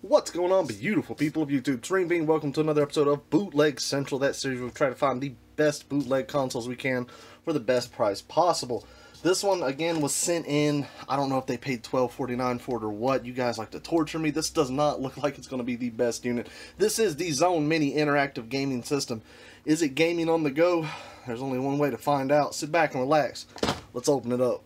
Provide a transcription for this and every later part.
What's going on, beautiful people of YouTube? It's Renebean. Welcome to another episode of Bootleg Central. That series we'll try to find the best bootleg consoles we can for the best price possible. This one, again, was sent in. I don't know if they paid $12.49 for it or what. You guys like to torture me. This does not look like it's going to be the best unit. This is the Zone Mini Interactive Gaming System. Is it gaming on the go? There's only one way to find out. Sit back and relax. Let's open it up.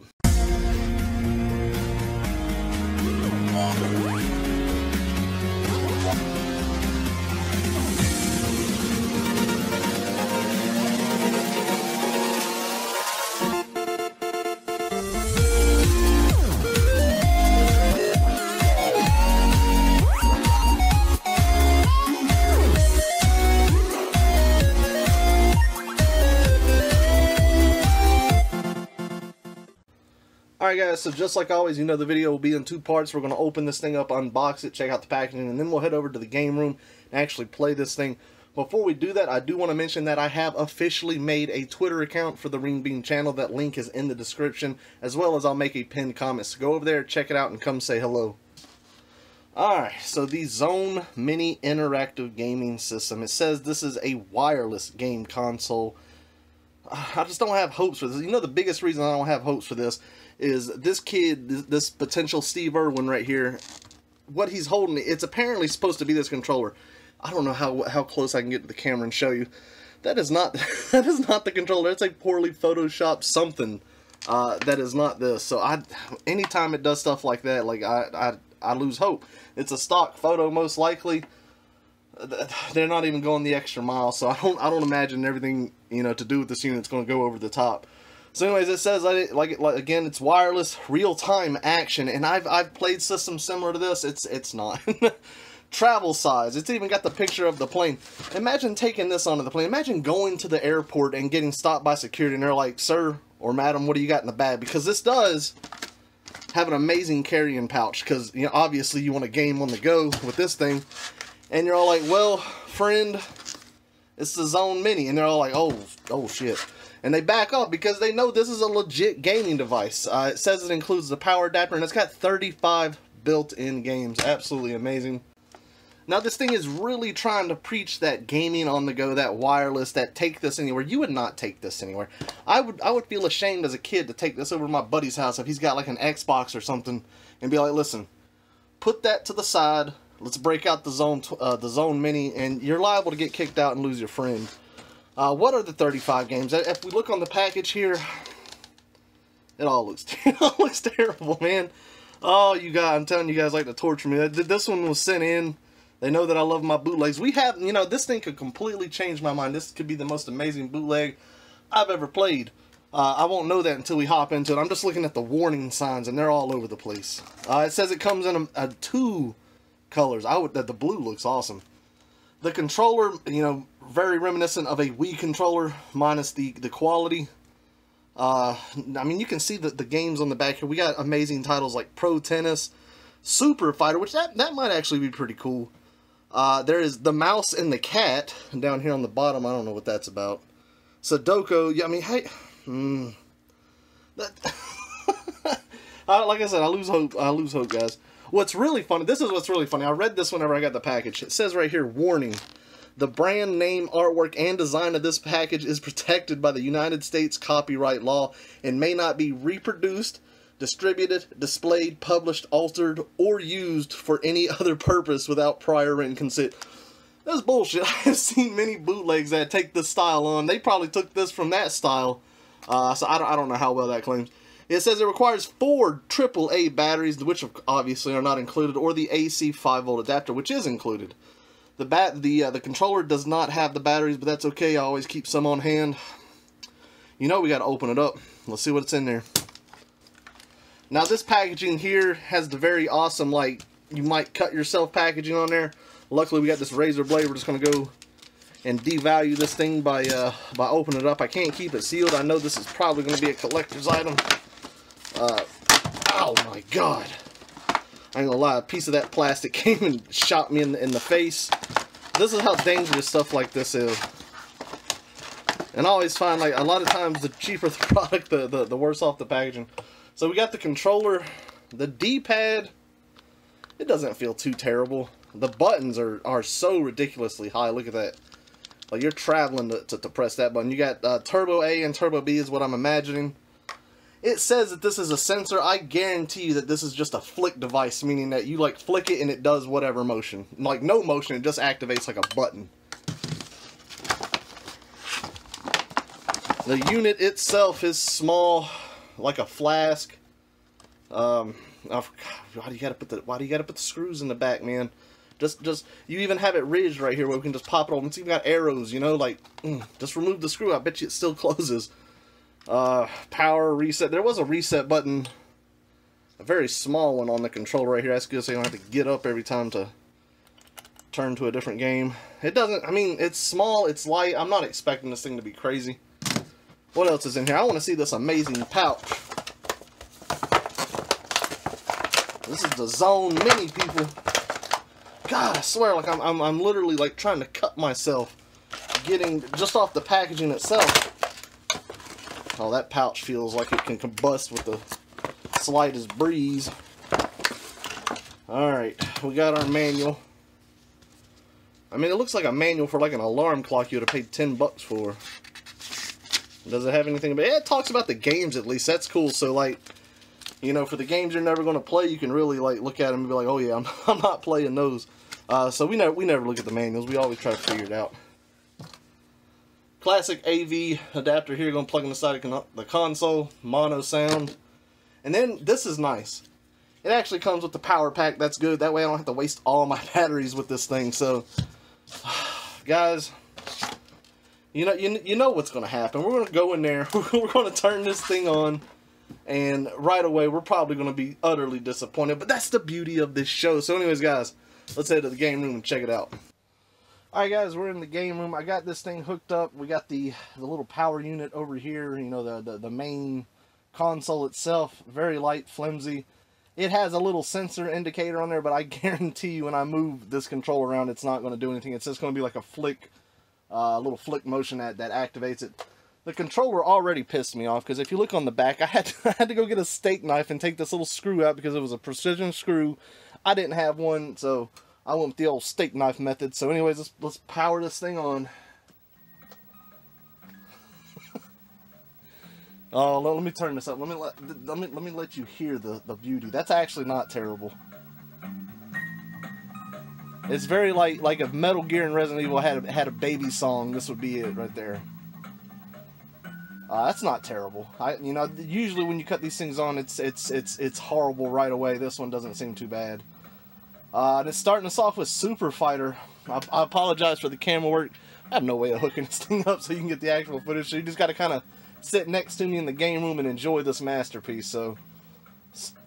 Alright guys, so just like always, you know the video will be in two parts. We're going to open this thing up, unbox it, check out the packaging, and then we'll head over to the game room and actually play this thing. Before we do that, I do want to mention that I have officially made a Twitter account for the Renebean channel. That link is in the description, as well as I'll make a pinned comment. So go over there, check it out, and come say hello. Alright, so the Zone Mini Interactive Gaming System. It says this is a wireless game console. I just don't have hopes for this. You know, the biggest reason I don't have hopes for this is this kid, this potential Steve Irwin right here, what he's holding, it's apparently supposed to be this controller. I don't know how close I can get to the camera and show you. That is not that is not the controller. It's a poorly photoshopped something. That is not this. So anytime it does stuff like that, like I lose hope. It's a stock photo most likely. They're not even going the extra mile, so I don't imagine everything, you know, to do with this unit is going to go over the top. So anyways, it says like again, it's wireless, real-time action, and I've played systems similar to this. It's not. Travel size. It's even got the picture of the plane. Imagine taking this onto the plane. Imagine going to the airport and getting stopped by security, and they're like, "Sir or madam, what do you got in the bag?" Because this does have an amazing carrying pouch. Because, you know, obviously you want a game on the go with this thing, and you're all like, "Well, friend, it's the Zone Mini," and they're all like, "Oh shit." And they back up because they know this is a legit gaming device. It says it includes the power adapter, and it's got 35 built-in games. Absolutely amazing. Now, this thing is really trying to preach that gaming on the go, that wireless, that take this anywhere. You would not take this anywhere. I would feel ashamed as a kid to take this over to my buddy's house if he's got like an Xbox or something and be like, "Listen, put that to the side. Let's break out the Zone Mini," and you're liable to get kicked out and lose your friend. What are the 35 games? If we look on the package here, it all looks terrible, man. Oh, you guys, I'm telling you guys like to torture me. This one was sent in. They know that I love my bootlegs. We have, you know, this thing could completely change my mind. This could be the most amazing bootleg I've ever played. I won't know that until we hop into it. I'm just looking at the warning signs, and they're all over the place. It says it comes in two colors. The blue looks awesome. The controller, you know, very reminiscent of a Wii controller, minus the quality. I mean, you can see the games on the back here. We got amazing titles like Pro Tennis, Super Fighter, which that might actually be pretty cool. There is the mouse and the cat down here on the bottom. I don't know what that's about. Sudoku. Yeah, I mean, hey, like I said, I lose hope. I lose hope, guys. What's really funny, this is what's really funny. I read this whenever I got the package. It says right here, warning. The brand name, artwork, and design of this package is protected by the United States copyright law and may not be reproduced, distributed, displayed, published, altered, or used for any other purpose without prior written consent. That's bullshit. I've seen many bootlegs that take this style on. They probably took this from that style. So I don't know how well that claims. It says it requires 4 AAA batteries, which obviously are not included, or the AC 5-volt adapter, which is included. The controller does not have the batteries, but that's okay. I always keep some on hand. You know we got to open it up. Let's see what's in there. Now, this packaging here has the very awesome, like, you might cut yourself packaging on there. Luckily, we got this razor blade. We're just going to go and devalue this thing by opening it up. I can't keep it sealed. I know this is probably going to be a collector's item. Oh my god. I ain't gonna lie, a piece of that plastic came and shot me in the face. This is how dangerous stuff like this is. And I always find, like, a lot of times the cheaper the product, the worse off the packaging. So we got the controller, the D-pad. It doesn't feel too terrible. The buttons are so ridiculously high. Look at that. Like, you're traveling to press that button. You got Turbo A and Turbo B is what I'm imagining. It says that this is a sensor. I guarantee you that this is just a flick device, meaning that you, like, flick it and it does whatever motion. Like, no motion, it just activates like a button. The unit itself is small, like a flask. Why do you gotta put the screws in the back, man? Just you even have it ridged right here where we can just pop it open. It's even got arrows, you know, like just remove the screw. I bet you it still closes. Power reset. There was a reset button, a very small one on the controller right here. That's good, so you don't have to get up every time to turn to a different game. It doesn't. I mean, it's small, it's light. I'm not expecting this thing to be crazy. What else is in here? I want to see this amazing pouch. This is the Zone Mini, people. God, I swear, like I'm literally like trying to cut myself getting just off the packaging itself. Oh, that pouch feels like it can combust with the slightest breeze. Alright, we got our manual. I mean, it looks like a manual for like an alarm clock you would have paid $10 for. Does it have anything about it? Yeah, it talks about the games at least. That's cool. So, like, you know, for the games you're never going to play, you can really, like, look at them and be like, oh, yeah, I'm not playing those. So we never look at the manuals. We always try to figure it out. Classic AV adapter here, going to plug in the side of the console, mono sound. And then this is nice. It actually comes with the power pack. That's good. That way I don't have to waste all my batteries with this thing. So, guys, you know what's going to happen. We're going to go in there. We're going to turn this thing on. And right away, we're probably going to be utterly disappointed. But that's the beauty of this show. So anyways, guys, let's head to the game room and check it out. Alright guys, we're in the game room. I got this thing hooked up. We got the little power unit over here. You know, the main console itself. Very light, flimsy. It has a little sensor indicator on there, but I guarantee you when I move this controller around, it's not going to do anything. It's just going to be like a flick, little flick motion that activates it. The controller already pissed me off, because if you look on the back, I had to go get a steak knife and take this little screw out because it was a precision screw. I didn't have one, so I went with the old steak knife method. So anyways, let's power this thing on. Oh, let me turn this up. Let me let you hear the beauty. That's actually not terrible. It's very like if Metal Gear and Resident Evil had a baby song, this would be it right there. That's not terrible. You know, usually when you cut these things on, it's horrible right away. This one doesn't seem too bad. And it's starting us off with Super Fighter. I apologize for the camera work. I have no way of hooking this thing up so you can get the actual footage. So you just got to kind of sit next to me in the game room and enjoy this masterpiece. So,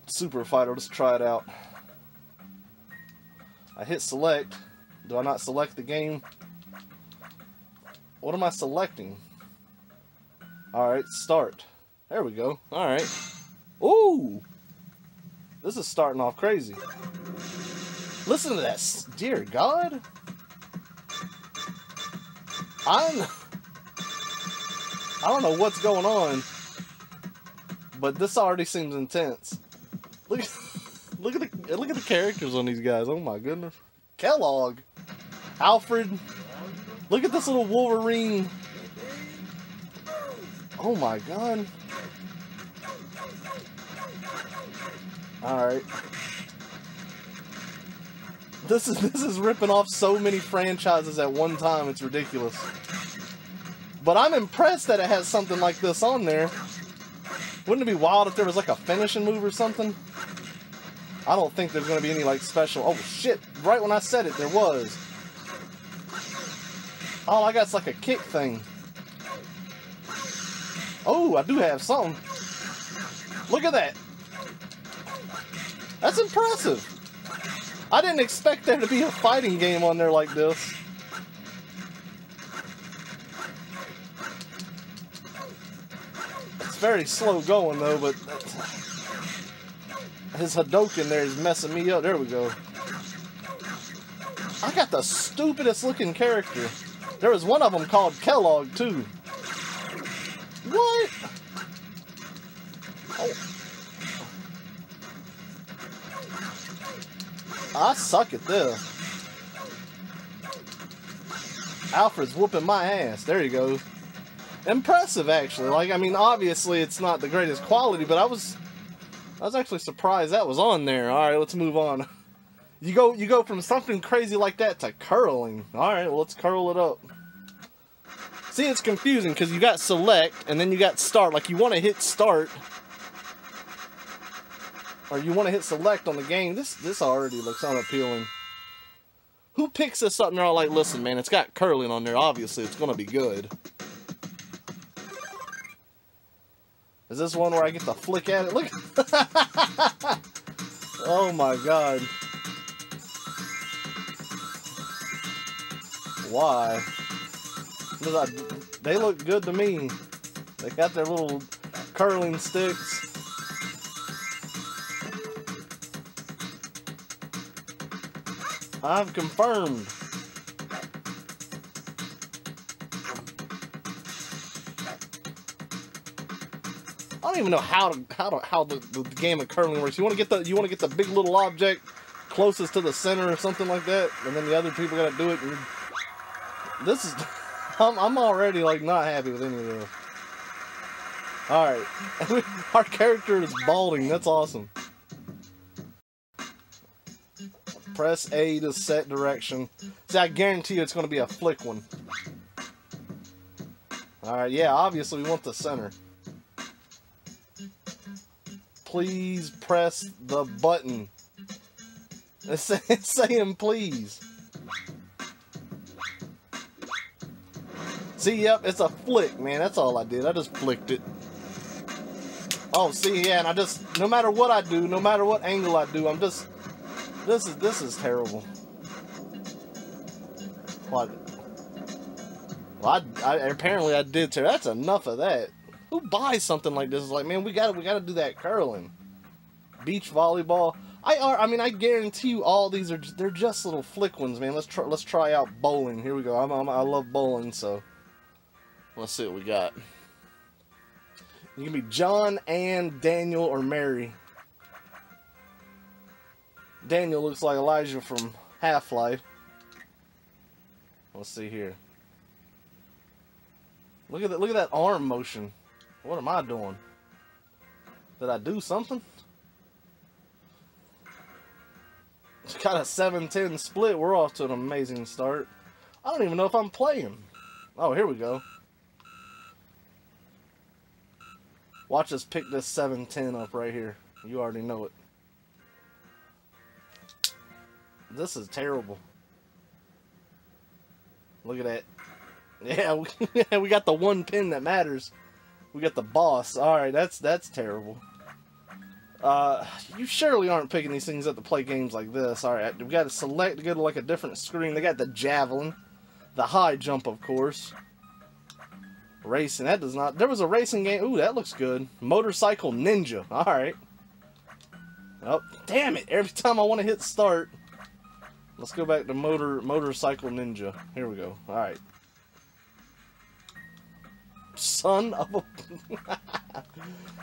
Super Fighter, let's try it out. I hit select. Do I not select the game? What am I selecting? Alright, start. There we go. Alright. Ooh! This is starting off crazy. Listen to that. Dear God. I don't know what's going on, but this already seems intense. Look at the characters on these guys. Oh my goodness. Kellogg. Alfred. Look at this little Wolverine. Oh my God. Alright. This is ripping off so many franchises at one time, it's ridiculous. But I'm impressed that it has something like this on there. Wouldn't it be wild if there was like a finishing move or something? I don't think there's going to be any like special... Oh shit, right when I said it, there was. All I got's like a kick thing. Oh, I do have something. Look at that. That's impressive. I didn't expect there to be a fighting game on there like this. It's very slow going though, but his Hadouken there is messing me up. There we go. I got the stupidest looking character. There was one of them called Kellogg too. What? Oh. I suck at this. Alfred's whooping my ass. There he goes. Impressive, actually. Like, I mean, obviously it's not the greatest quality, but I was actually surprised that was on there. All right, let's move on. You go from something crazy like that to curling. All right, well, let's curl it up. See, it's confusing because you got select and then you got start. Like, you want to hit start, or you want to hit select on the game. This already looks unappealing. Who picks this up and they're all like, listen, man, it's got curling on there. Obviously, it's going to be good. Is this one where I get to flick at it? Look. Oh, my God. Why? They look good to me. They got their little curling sticks. I've confirmed. I don't even know how the game of curling works. You want to get the big little object closest to the center or something like that, and then the other people got to do it. And this is I'm already like not happy with any of this. All right, our character is balding. That's awesome. Press A to set direction. See, I guarantee you it's going to be a flick one. Alright, yeah, obviously we want the center. Please press the button. It's saying please. See, yep, it's a flick, man. That's all I did. I just flicked it. Oh, see, yeah, and I just, no matter what I do, no matter what angle I do, I'm just... This is terrible. What? Well, apparently I did too. That's enough of that. Who buys something like this? It's like, man, we gotta do that curling, beach volleyball. I mean, I guarantee you, all these they're just little flick ones, man. Let's try out bowling. Here we go. I love bowling, so let's see what we got. You can be John, Ann, Daniel, or Mary. Daniel looks like Elijah from Half-Life. Let's see here. Look at that arm motion. What am I doing? Did I do something? It's got a 7-10 split. We're off to an amazing start. I don't even know if I'm playing. Oh, here we go. Watch us pick this 7-10 up right here. You already know it. This is terrible. Look at that. Yeah, we got the one pin that matters. We got the boss. Alright, that's terrible. You surely aren't picking these things up to play games like this. Alright, we've got to select to go to like a different screen. They got the javelin. The high jump, of course. Racing, that does not... There was a racing game. Ooh, that looks good. Motorcycle Ninja. Alright. Oh, damn it. Every time I want to hit start... Let's go back to Motorcycle Ninja. Here we go. Alright. Son of a...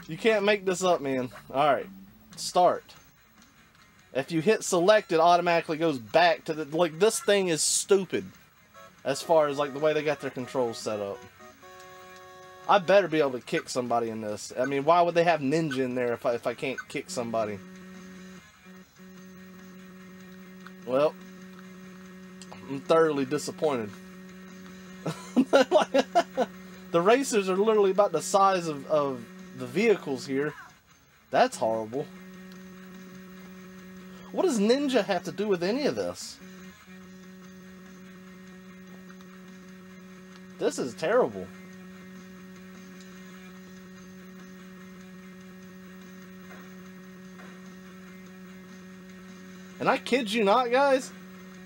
You can't make this up, man. Alright. Start. If you hit select, it automatically goes back to the... Like, this thing is stupid. As far as, like, the way they got their controls set up. I better be able to kick somebody in this. I mean, why would they have ninja in there if I can't kick somebody? Well, I'm thoroughly disappointed. The racers are literally about the size of the vehicles here. That's horrible. What does ninja have to do with any of this? This is terrible. And I kid you not, guys,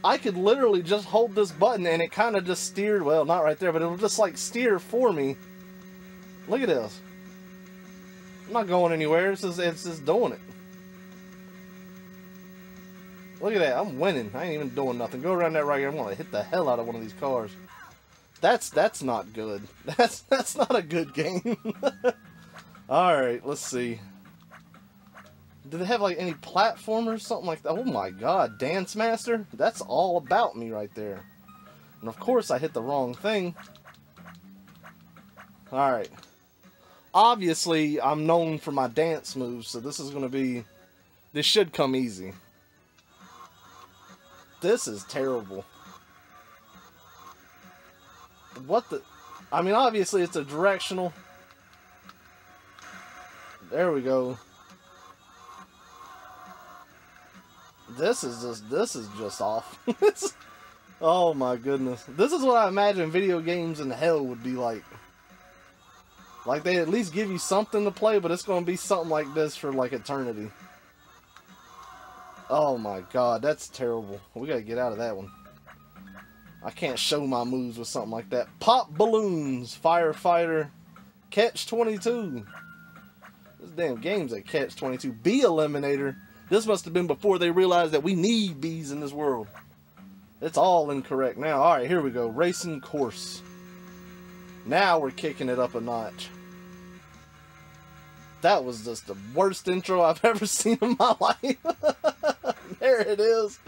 I could literally just hold this button and it kind of just steered, well, not right there, but it'll just like steer for me. Look at this. I'm not going anywhere, it's just doing it. Look at that, I'm winning. I ain't even doing nothing. Go around that right here, I'm going to hit the hell out of one of these cars. That's not good. That's not a good game. Alright, let's see. Do they have like any platformers, something like that? Oh my god, Dance Master? That's all about me right there. And of course I hit the wrong thing. Alright. Obviously, I'm known for my dance moves, so this is going to be... This should come easy. This is terrible. What the... I mean, obviously it's a directional. There we go. This is just off. Oh my goodness. This is what I imagine video games in hell would be like. Like, they at least give you something to play, but it's going to be something like this for, like, eternity. Oh, my God. That's terrible. We got to get out of that one. I can't show my moves with something like that. Pop balloons. Firefighter. Catch 22. This damn game's at Catch 22. Bee Eliminator. This must have been before they realized that we need bees in this world. It's all incorrect now. Alright, here we go. Racing course. Now we're kicking it up a notch. That was just the worst intro I've ever seen in my life. There it is.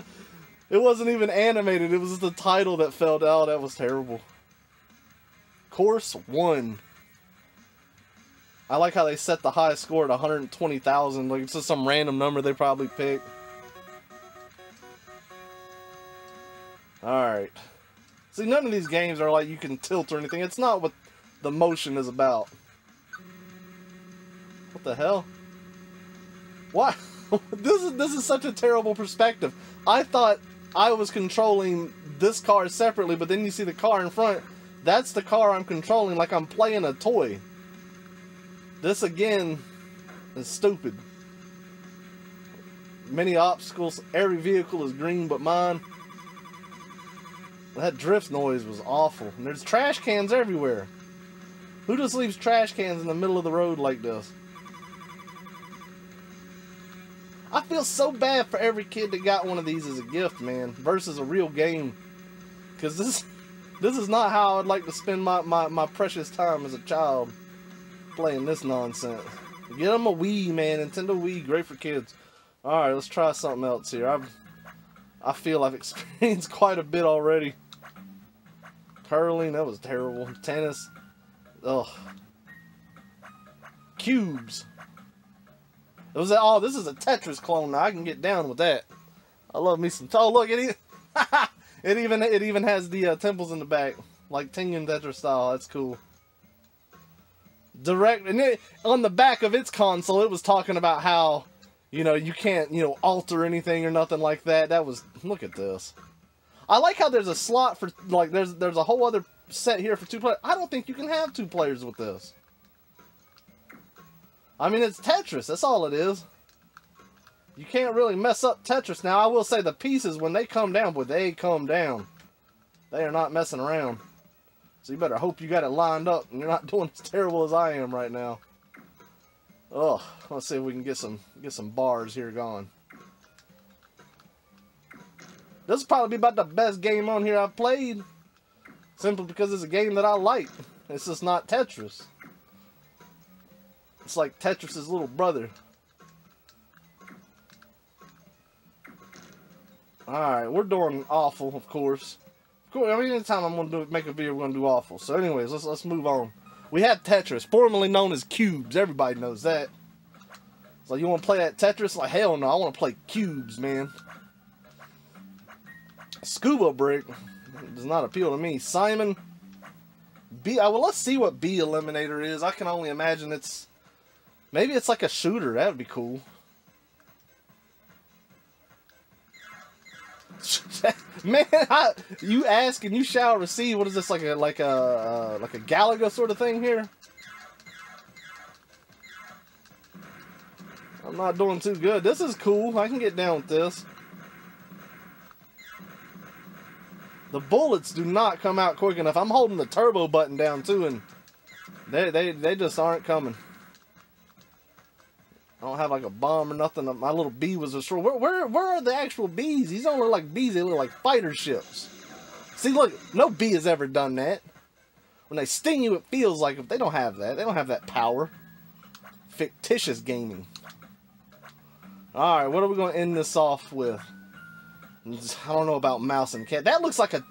It wasn't even animated. It was just the title that fell down. That was terrible. Course 1. I like how they set the highest score at 120,000. Like, it's just some random number they probably picked. Alright. See, none of these games are like you can tilt or anything. It's not what the motion is about. What the hell? What? This is such a terrible perspective. I thought I was controlling this car separately, but then you see the car in front. That's the car I'm controlling, like I'm playing a toy. This again is stupid. Many obstacles. Every vehicle is green but mine. That drift noise was awful. And there's trash cans everywhere. Who just leaves trash cans in the middle of the road like this? I feel so bad for every kid that got one of these as a gift, man, versus a real game. Because this is not how I'd like to spend my precious time as a child, playing this nonsense. Get them a Wii, man. Nintendo Wii, great for kids. Alright, let's try something else here. I feel I've experienced quite a bit already. Curling, that was terrible. Tennis. Ugh. Cubes. It was oh, this is a Tetris clone now. I can get down with that. I love me some. Oh, look, it even has the temples in the back, like Tengen Tetris style. That's cool. And on the back of its console, it was talking about how, you know, you can't, you know, alter anything or nothing like that. That was, look at this. I like how there's a slot for, like, there's a whole other set here for 2 players. I don't think you can have 2 players with this. I mean, it's Tetris. That's all it is. You can't really mess up Tetris. Now, I will say the pieces, when they come down, boy, they come down. They are not messing around. So you better hope you got it lined up and you're not doing as terrible as I am right now. Ugh. Let's see if we can get some bars here going. This will probably be about the best game on here I've played. Simply because it's a game that I like. It's just not Tetris. It's like Tetris' little brother. Alright, we're doing awful, of course. I mean, anytime I'm going to make a video, we're going to do awful. So anyways, let's move on. We have Tetris, formerly known as Cubes. Everybody knows that. So you want to play that Tetris? Like, hell no, I want to play Cubes, man. Scuba Brick does not appeal to me. Simon. Well, let's see what Bee Eliminator is. I can only imagine it's... Maybe it's like a shooter. That would be cool. Man, you ask and you shall receive. What is this, like a Galaga sort of thing here? I'm not doing too good. This is cool. I can get down with this. The bullets do not come out quick enough. I'm holding the turbo button down too, and they just aren't coming. I don't have like a bomb or nothing. My little bee was destroyed. Where are the actual bees? These don't look like bees. They look like fighter ships. See, look, no bee has ever done that. When they sting you, it feels like they don't have that. They don't have that power. Fictitious gaming. All right, what are we going to end this off with? I don't know about mouse and cat. That looks like a...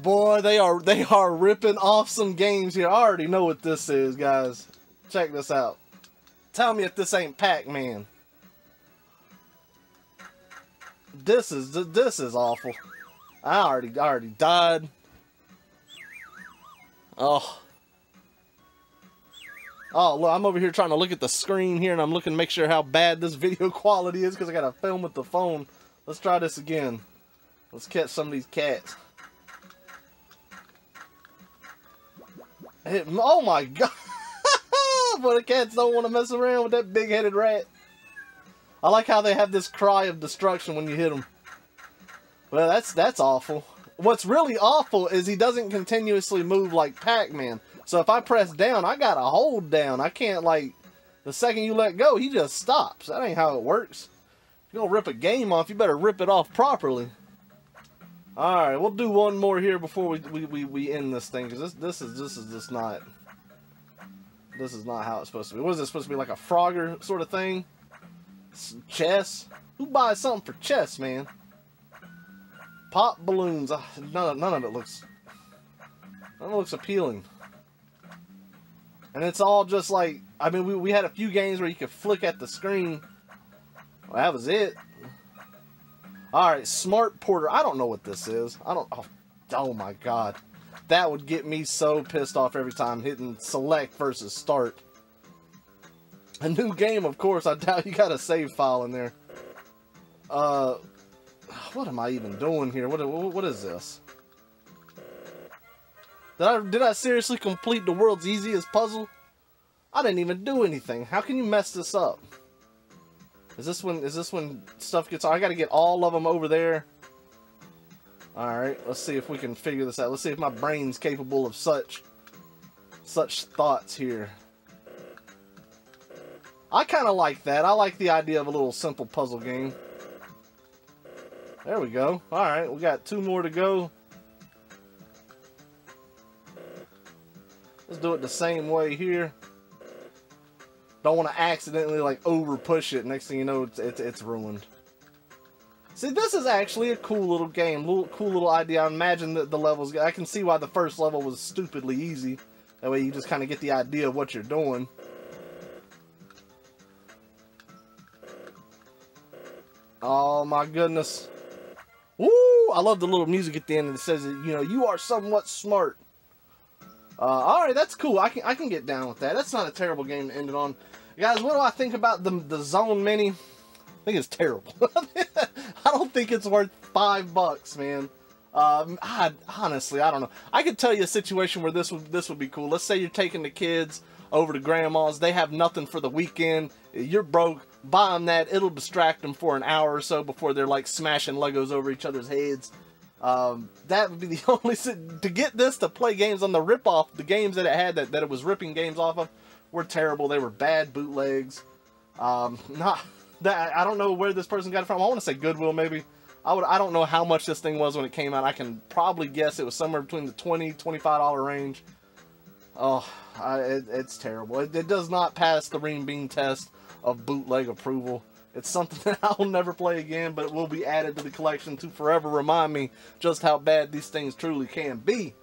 Boy, they are ripping off some games here. I already know what this is, guys. Check this out. Tell me if this ain't Pac-Man. This is awful. I already died. Oh. Oh, look, I'm over here trying to look at the screen here, and I'm looking to make sure how bad this video quality is because I gotta film with the phone. Let's try this again. Let's catch some of these cats. Oh my god! But the cats don't want to mess around with that big-headed rat. I like how they have this cry of destruction when you hit them. Well, that's awful. What's really awful is he doesn't continuously move like Pac-Man. So if I press down, I gotta hold down. I can't, like, the second you let go, he just stops. That ain't how it works. If you're gonna rip a game off, you better rip it off properly. Alright, we'll do one more here before we end this thing, because this is just not... This is not how it's supposed to be. What is this supposed to be, like a Frogger sort of thing? Chess? Who buys something for chess, man? Pop balloons. None of it looks appealing. And it's all just like, I mean, we had a few games where you could flick at the screen. Well, that was it. Alright, Smart Porter. I don't know what this is. Oh my god. That would get me so pissed off every time hitting select versus start. A new game, of course. I doubt you got a save file in there. What am I even doing here? What is this? Did I seriously complete the world's easiest puzzle? I didn't even do anything. How can you mess this up? Is this when stuff gets... I gotta get all of them over there. Alright, let's see if we can figure this out. Let's see if my brain's capable of such thoughts here. I kind of like that. I like the idea of a little simple puzzle game. There we go. Alright, we got 2 more to go. Let's do it the same way here. Don't want to accidentally, like, over push it. Next thing you know, it's ruined. See, this is actually a cool little game. Cool little idea. I imagine that the levels... I can see why the first level was stupidly easy. That way you just kind of get the idea of what you're doing. Oh my goodness. Woo! I love the little music at the end that says, you know, you are somewhat smart. Alright, that's cool. I can get down with that. That's not a terrible game to end it on. Guys, what do I think about the Zone Mini? I think it's terrible. I don't think it's worth $5, man. Honestly, I don't know. I could tell you a situation where this would be cool. Let's say you're taking the kids over to grandma's. They have nothing for the weekend. You're broke. Buy them that. It'll distract them for an hour or so before they're like smashing Legos over each other's heads. That would be the only... To get this to play games on the rip-off, the games that it had that it was ripping games off of were terrible. They were bad bootlegs. I don't know where this person got it from. I want to say Goodwill, maybe. I don't know how much this thing was when it came out. I can probably guess it was somewhere between the $20, $25 range. Oh, it's terrible. It does not pass the Renebean test of bootleg approval. It's something that I'll never play again, but it will be added to the collection to forever remind me just how bad these things truly can be.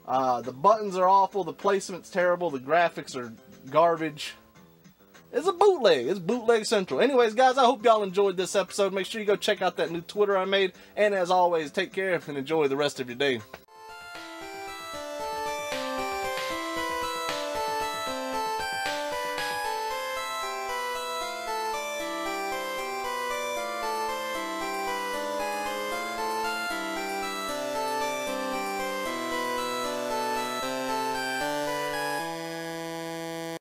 The buttons are awful, the placement's terrible, the graphics are garbage. It's a bootleg. It's bootleg central. Anyways, guys, I hope y'all enjoyed this episode. Make sure you go check out that new Twitter I made. And as always, take care and enjoy the rest of your day.